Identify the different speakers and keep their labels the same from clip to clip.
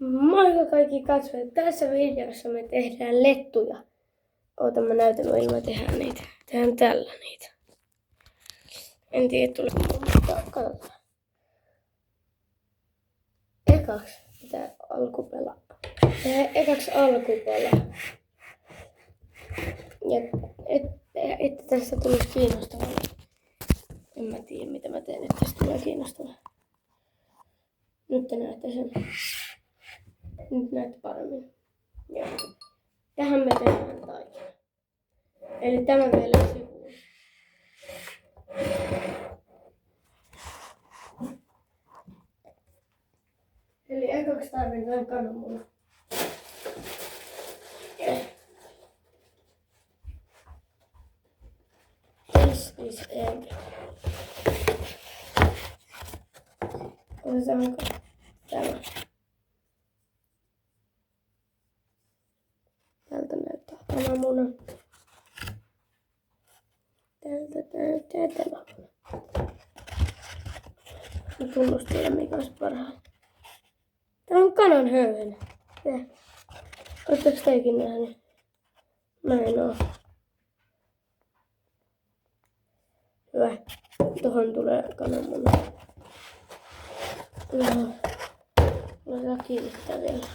Speaker 1: Moikka kaikki katsojat! Tässä videossa me tehdään lettuja. Oota, mä näytän, millä me tehdään niitä. Tehdään tällä niitä. En tiedä, tuleeko mutta katsotaan. Ekaksi pitää alkupela. Tehdään ekaksi alkupela. Ja että tästä tulisi kiinnostavaa. En mä tiedä, mitä mä teen, että tästä tulee kiinnostavaa. Nyt te näette sen. Nyt näette paremmin. Joo. Tähän me tehdään taikina. Eli tämä vielä sivuun. Eli ekaksi tarvitaan kananmuna. This is egg. Otetaanko tämä? Tältä näyttää kananmuna. Tältä näyttää tämä. Mä tunnustelen mikä olisi parhaan. Tää on kanan höyhenä. Oletteko teikin nähnyt? Mä en oo. Hyvä. Tuohon tulee kananmuna. Laitetaan kiinnittää vielä.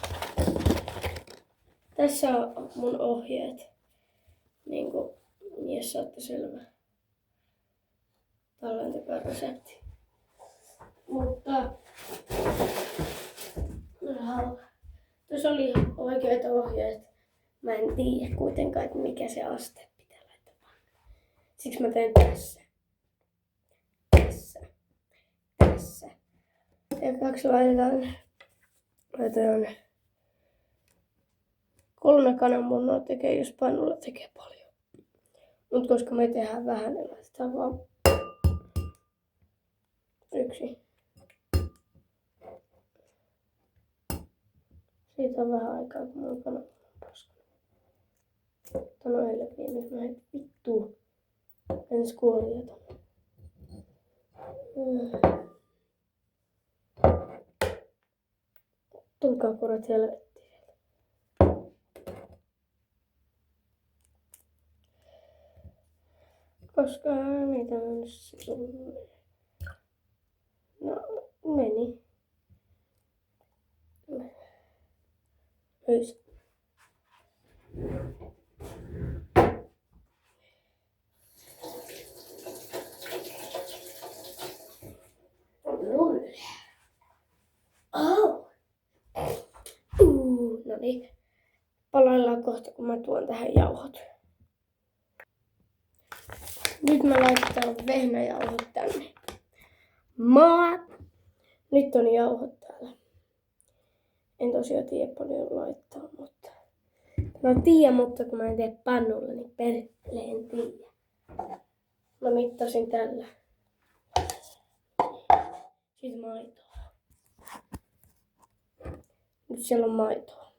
Speaker 1: Tässä on mun ohjeet. Niinku, jos saatte selvä. Tallentakaa resepti. Mutta tuossa oli oikeat ohjeet. Mä en tiedä kuitenkaan, että mikä se aste pitää laittaa. Siksi mä teen tässä. Tässä. Ekaksi laitetaan 3 kananmunaa tekee, jos pannulla tekee paljon. Mut koska me tehdään vähän, niin laitetaan vaan 1. Siitä on vähän aikaa, kun mun kananmuna on paskana. Tän on eilen viimeis. Mä heitin vittuun. En skuoria tonne. Tulkaa korat helvettiin. Koska niitä on no, meni. Hyys. Oh. No niin. Palaillaan kohta, kun mä tuon tähän jauhot. Nyt mä laitetaan vehnäjauhot tänne. Nyt on jauhot täällä. En tosiaan tiedä paljon laittaa, mutta... No tiedä, mutta kun mä en tee pannulla, niin perkele en tiedä. Mä mittasin tällä. Sitten maitoa. Nyt siellä on maitoa.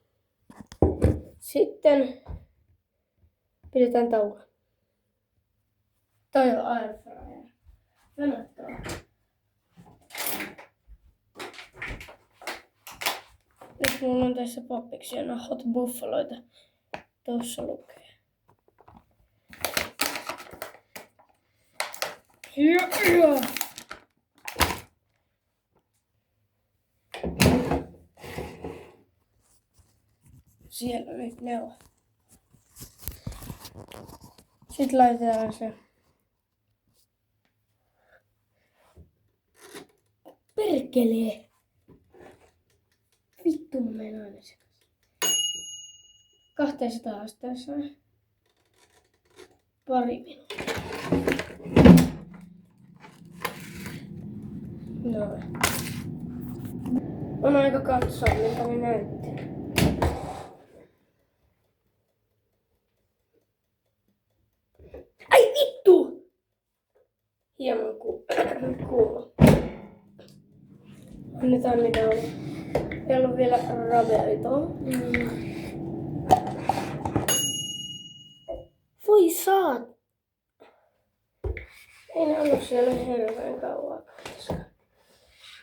Speaker 1: Sitten pidetään tauko. Toi on airfryer. Kannattaa. Nyt mulla on tässä pappiksi ja hot buffaloita. Tossa lukee. Ja. Siellä nyt ne on. Sitten laitetaan se. Perkelee! Vittu mä menen aina sekaisin. 200 asteessa. Pari minuuttia. Noin. On aika katsoa miltä ne näyttää. Ai vittu! Hieman kuuma. Annetaan mitä on. Meillä on vielä ravelitoa. Voi saat! Ei ne ollut siellä hirveän kauan.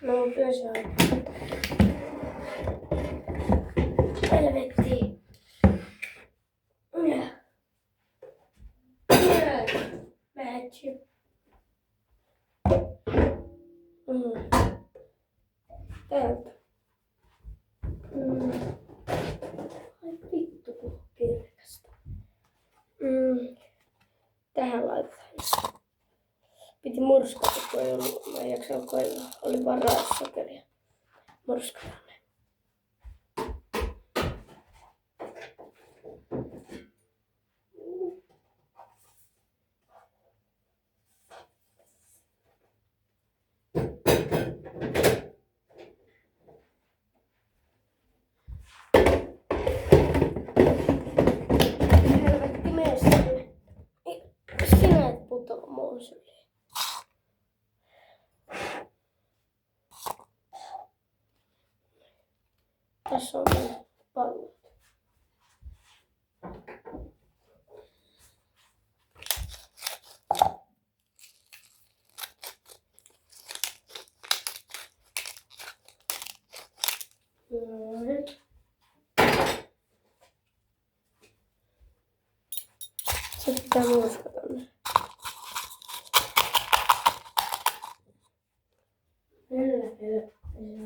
Speaker 1: No, kyllä se on. Helvetti. Matthew. Täältä. Ai vittu kun kirkasta. Tähän laitetaan. Piti murskata, kun ei ollut. Mä en jaksanut koivaa. Oli vaan raassokeria. Murskataan ne. Helvetti mene sinne. Sinä et putoa muun syliin. Tässä on ne pallot. Noin. Sitten pitää murskata ne.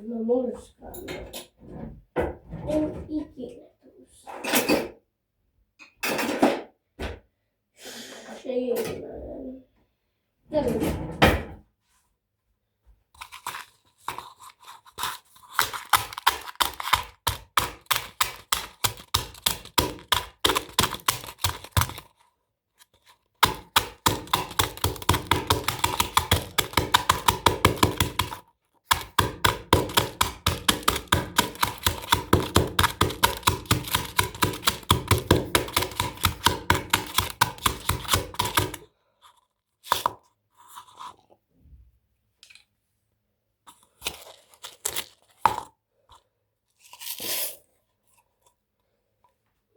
Speaker 1: Mä murskaan ne. En ikinä tuossa. Seitsemän.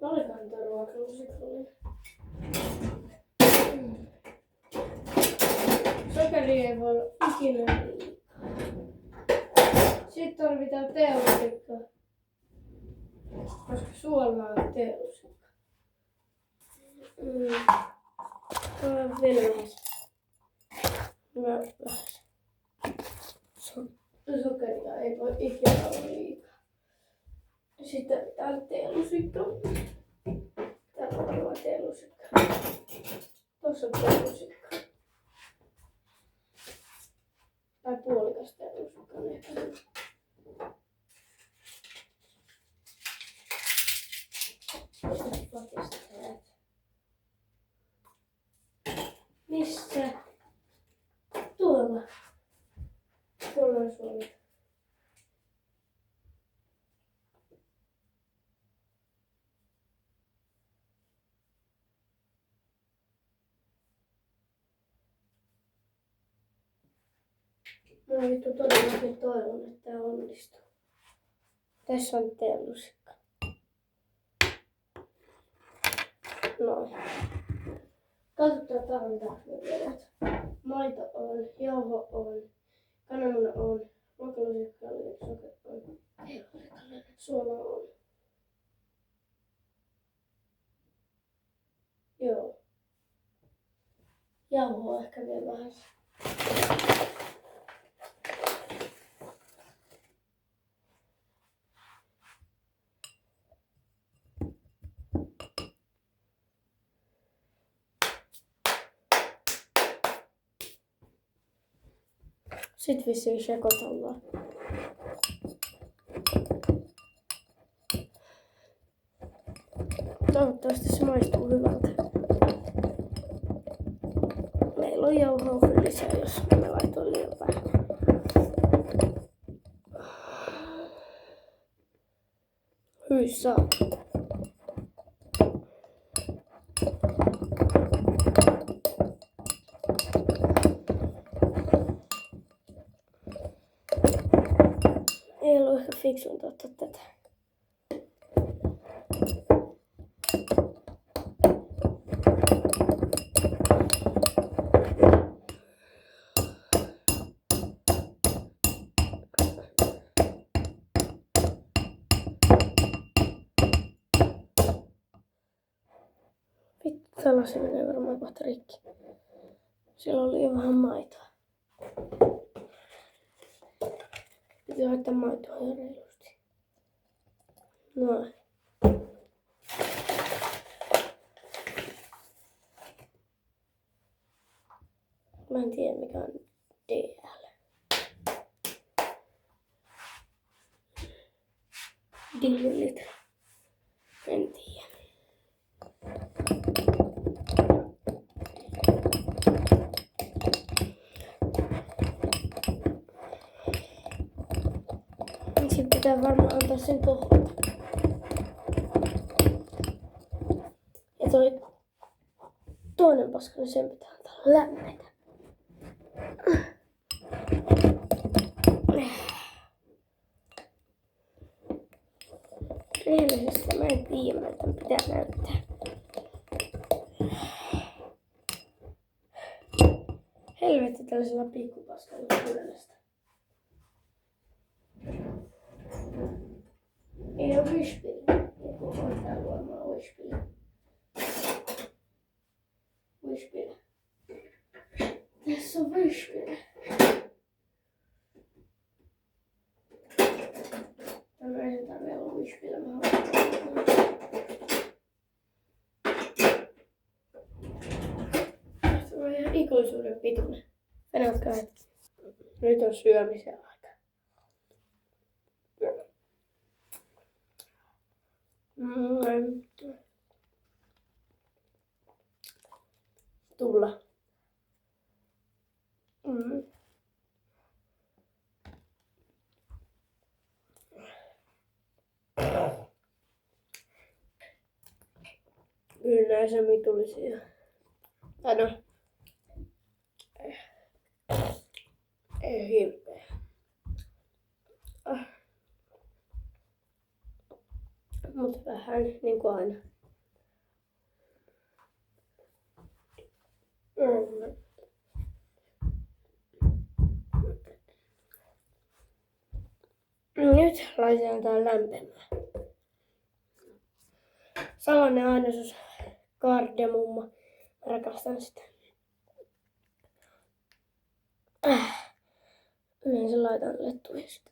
Speaker 1: Olikohan tuo ruokalusikallinen? Sokeri ei voi olla ikinä liikaa. Sitten tarvitaan teelusikkaa. Koska suolaa on teelusikka. Vielä lähes. Lähes. Sokeria ei voi ikinä olla liikaa. Sitten täällä teelusikka. Täällä on varmaan teelusikka. Tuossa on teelusikka. Tai puolikas teelusikka on ehkä. Missä? Tuolla. Tuolla on suoli. Mä vittu todellakin toivon, että tää onnistuu. Tässä on teelusikka. Noin. Katsotaan tarvitaanko me vielä. Maito on, jauho on, kananmuna on, ruokalusikallinen, sokeri on, teelusikallinen, suola on. Joo. Jauhoa ehkä vielä vähän. Sitten vissiin sekoitellaan. Toivottavasti se maistuu hyvältä. Meillä on jauhoa lisää, jos me laitoin liian vähän. Hyi saa. Ei ollut ehkä fiksuinta ottaa tätä. Sellaisi menee varmaan kohta rikki. Siellä oli jo vähän maitoa. Piti laittaa maitoa ihan reilusti. Noin. Mä en tiedä mikä on DL. Dillilitra. En tiedä. Ensin pitää varmaan antaa sen pohjata. Ja toi toinen paska, niin sen pitää antaa lämmetä. Rehellisesti mä en tiedä, miltä pitää näyttää. Helvetti tällaisella pikkupaskalla pyörästä. Ei oo Wishpille. Joku hoitaa luomaan Wishpille. Wishpille. Tässä on Wishpille. Tämä ei tarvitse olla Wishpille. Mä haluan. Tämä on ihan ikuisuuden pituinen. Venätkää, että nyt on syömisen aika. Tulla. Kyllä näissä mitullisia. Tai no. Ei hirveä. Mut vähän niinku aina. Nyt laitetaan tää lämpimään. Salainen ainesosa, kardemumma. Rakastan sitä. Yleensä laitan lettuja sitä.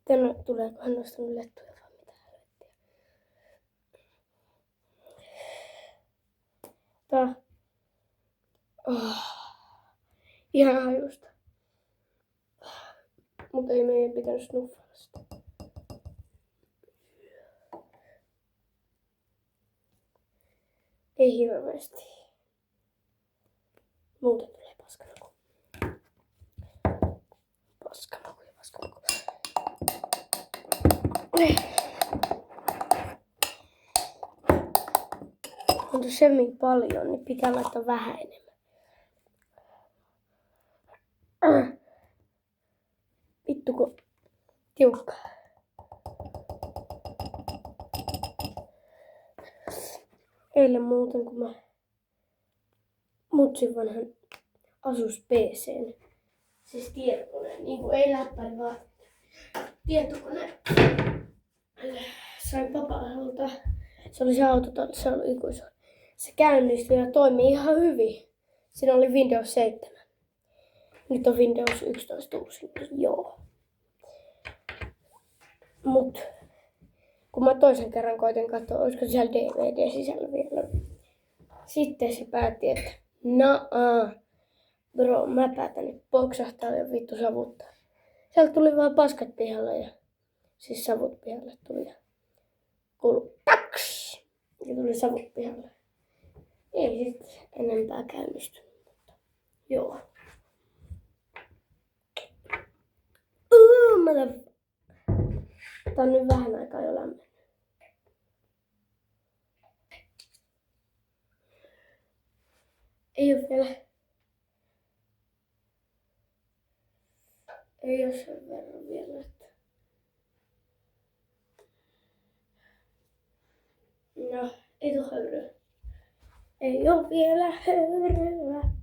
Speaker 1: Tänne tuleekohan nostanut lettuja vai mitä helvettiä. Tää. Ihan hajusta. Mutta ei meidän pitänyt snuffata sitä. Ei hirveästi. Muuten tulee paskamaku. Paskamaku. On tuossa semmin paljon, niin pitää laittaa vähän enemmän. Vittu kun tiukka. Eilen muuten kun mä mutsin vanhan Asus PC:n, siis tietokoneen, niinku ei läppäri vaan tietokone. Sain papalta. Se oli se autotalli, se oli ikuisuus. Se käynnistyi ja toimii ihan hyvin. Siinä oli Windows 7. Nyt on Windows 11 uusi. Joo. Mut kun mä toisen kerran koitin katsoa, olisiko siellä DVD sisällä vielä. Sitten se päätti, että bro, mä päätän nyt poksahtaa ja vittu savuttaa. Sieltä tuli vaan paskat pihalle ja siis savut pihalle tuli ja kuului taks! Ja tuli savut pihalle. Ei sit enempää käynnistynyt, mutta joo. Tää on nyt vähän aikaa jo lämmennyt. Ei oo vielä. Ei oo sen verran vielä, että. No, ei tuu höyryä. Ei oo vielä höyryä.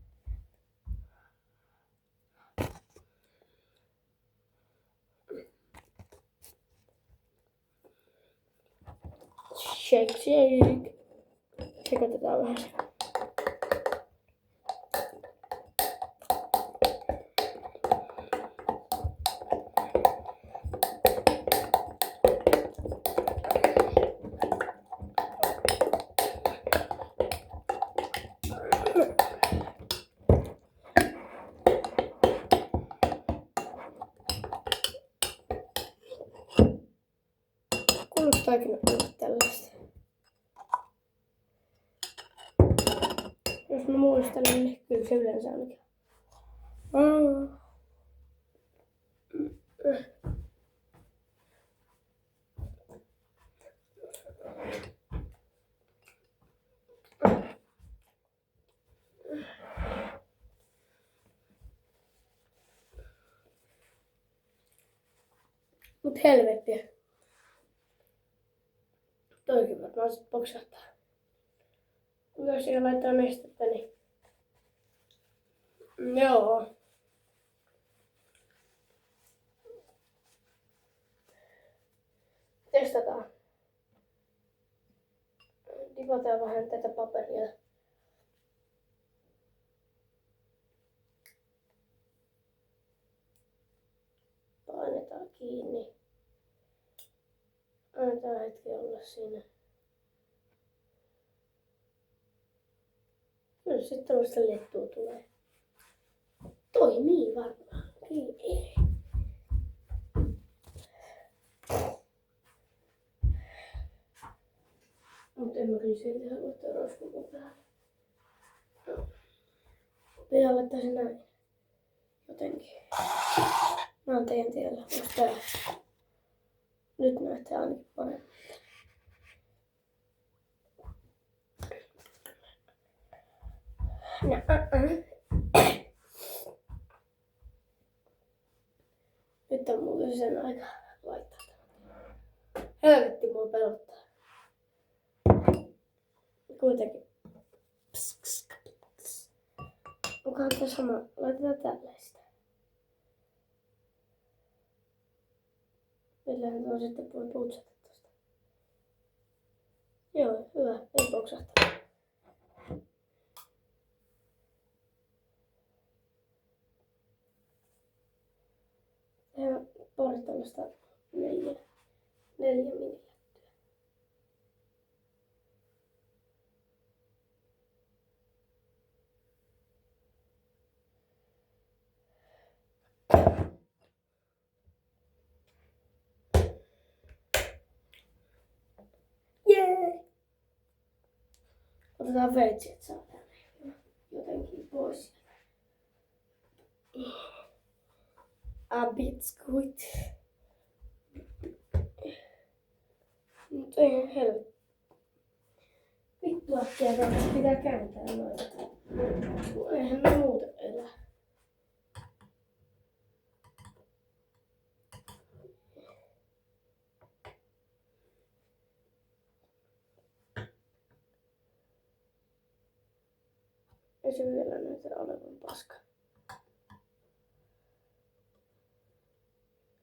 Speaker 1: Shake, shake. Sekoitetaan vähän se. Kuulostaakin olla tällaista. Jos mä muistelen, niin kyllä se yleensä ainakin. Mut helvetti. Toikin varmaan sit poksahtaa. Jos siihen laittaa nestettä, niin... Joo. Testataan. Dipataan vähän tätä paperia. Painetaan kiinni. Annetaan hetki olla siinä. Kyllä sitten tällaista lettua tulee. Toimii varmaan. Ei. Mutta en mä kyllä silti halua ottaa roskun päälle. Pitää laittaa se näin. Jotenkin. Mä oon teidän tiellä. Onks tää? Nyt näyttää ainakin paremmin. Nyt on muuten sen aika laittaa tämän. Helvetti mua pelottaa. Kuitenkin. Onkohan tää sama? Laitetaan tällaista. Millähän tuo sitten voi putsata tosta. Joo, hyvä. Ei poksahtaa. Tehdään pari tällaista 4 millilättyä. Jee! Otetaan veitsi, että saadaan jotenkin pois. Biskuit. Mut ei helvetti. Vittu äkkiä kanssa pitää kääntää noita. Eihän ne muuten elä. Ei se vielä näytä olevan paska.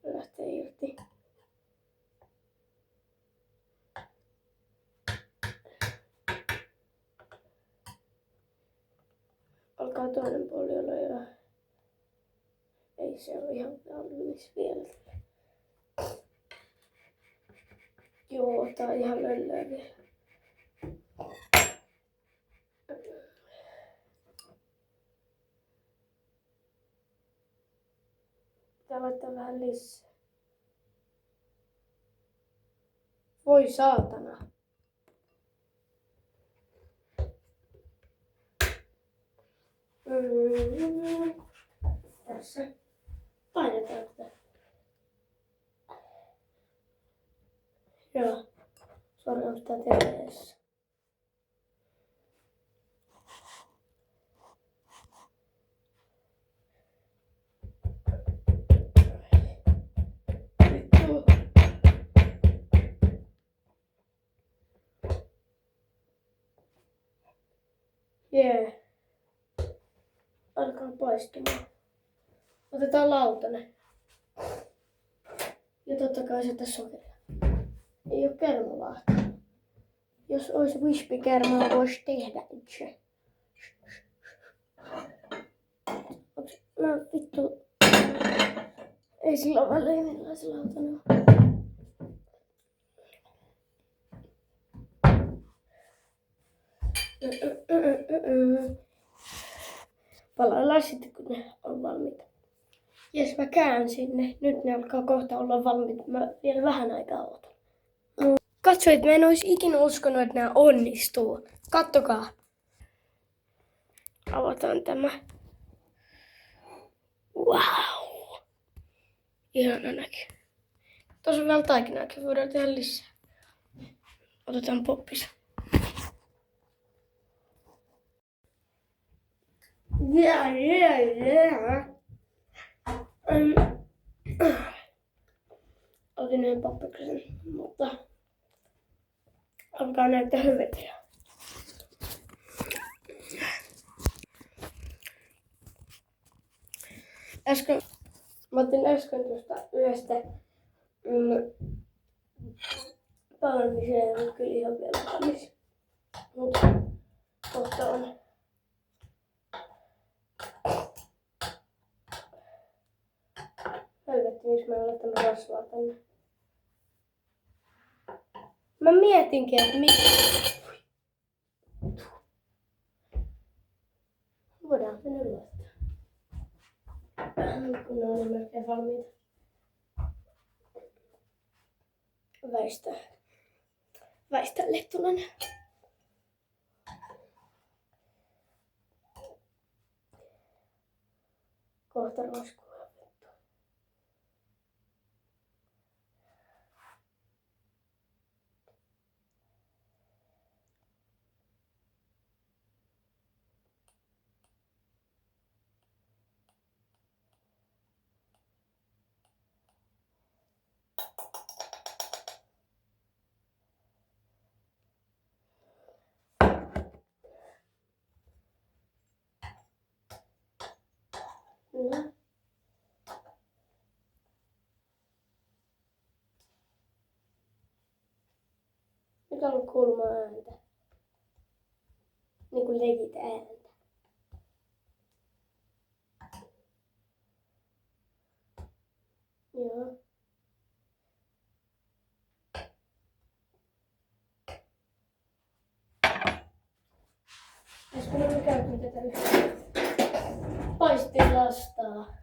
Speaker 1: Lähtee irti. Alkaa toinen puoli olla jo. Ei se ole ihan valmis vielä. Joo, tää on ihan löllöä vielä. Pitää laittaa vähän lisää. Voi saatana. Tässä. Painetaan tätä. Joo. Sori, onko tää TV:ssä? Jee. Alkaa paistumaan. Otetaan lautanen. Ja totta kai sitä sokeria. Ei oo kermavaahtoa. Jos olisi Wish-kermaa, voisi tehdä itse. No vittu. Ei sillä ole väliä millaisella lautana. Palaillaan sitten, kun ne on valmiita. Jes, mä käänsin ne. Nyt ne alkaa kohta olla valmiita. Mä vielä vähän aikaa ootan. Katsoit, että mä en olisi ikinä uskonut, että nämä onnistuu. Kattokaa. Avataan tämä. Wow. Ihana näky. Tuossa on vielä taikinaakin. Voidaan tehdä lisää. Otetaan poppis. Otin yhden pappiksen, mutta alkaa näyttää hyvetä. Mä otin äsken tuosta yhdestä paljon, niin se ei ole kyllä ihan vielä valmis. Mutta kohta on. Helvetti, miksi mä en laittanut rasvaa tänne. Mä mietinkin, että miksi. Voidaan mennä laittaa. Kun ne on melkein valmiita. Väistä Lehtonen. Kohta roskuu. No. Nyt on kuuluma ääntä. Niin kuin legit ääntä. Joo. Äsken mä käytin tätä yhtä paistilastaa.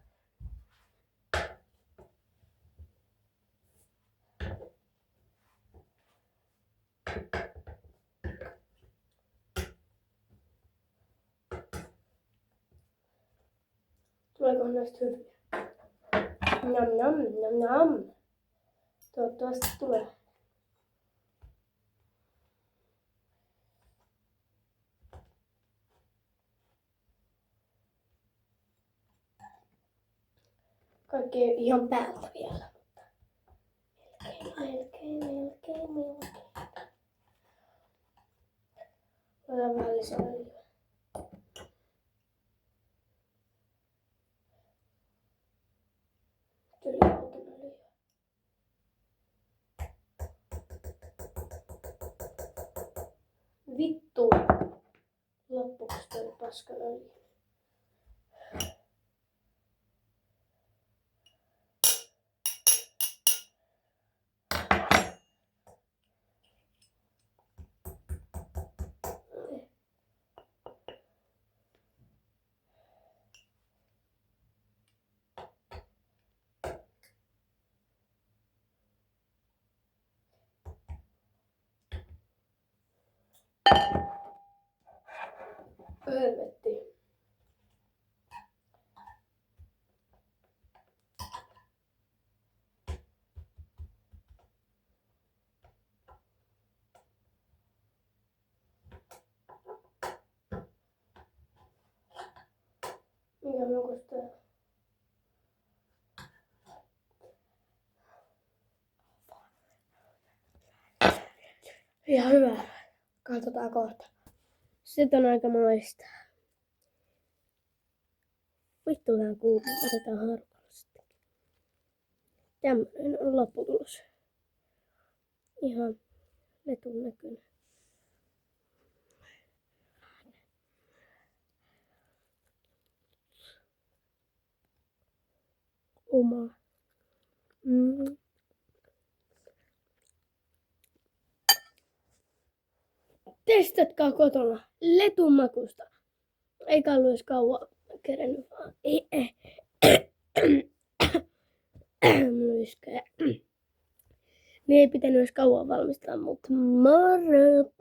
Speaker 1: Tuleekohan näistä hyviä? Nam nam nam nam. Toivottavasti tulee. Kaikki ei ihan päältä vielä. Melkein. Otetaan vähän lisää öljyä. Öljyä. Vittu. Loppuksi toi paska öljy. Helvetti. Mikä makusta? Ihan hyvä. Katsotaan kohta. Sitten on aika maistaa. Vittu vähän kuuma. Otetaan harukalla sitten. Tämmönen on lopputulos. Ihan letun näköinen. omaa. Testatkaa kotona letun makusta. Eikä ollut edes kauan kerennyt vaan. Myskää. Niin ei pitänyt edes kauan valmistaa, mutta moro!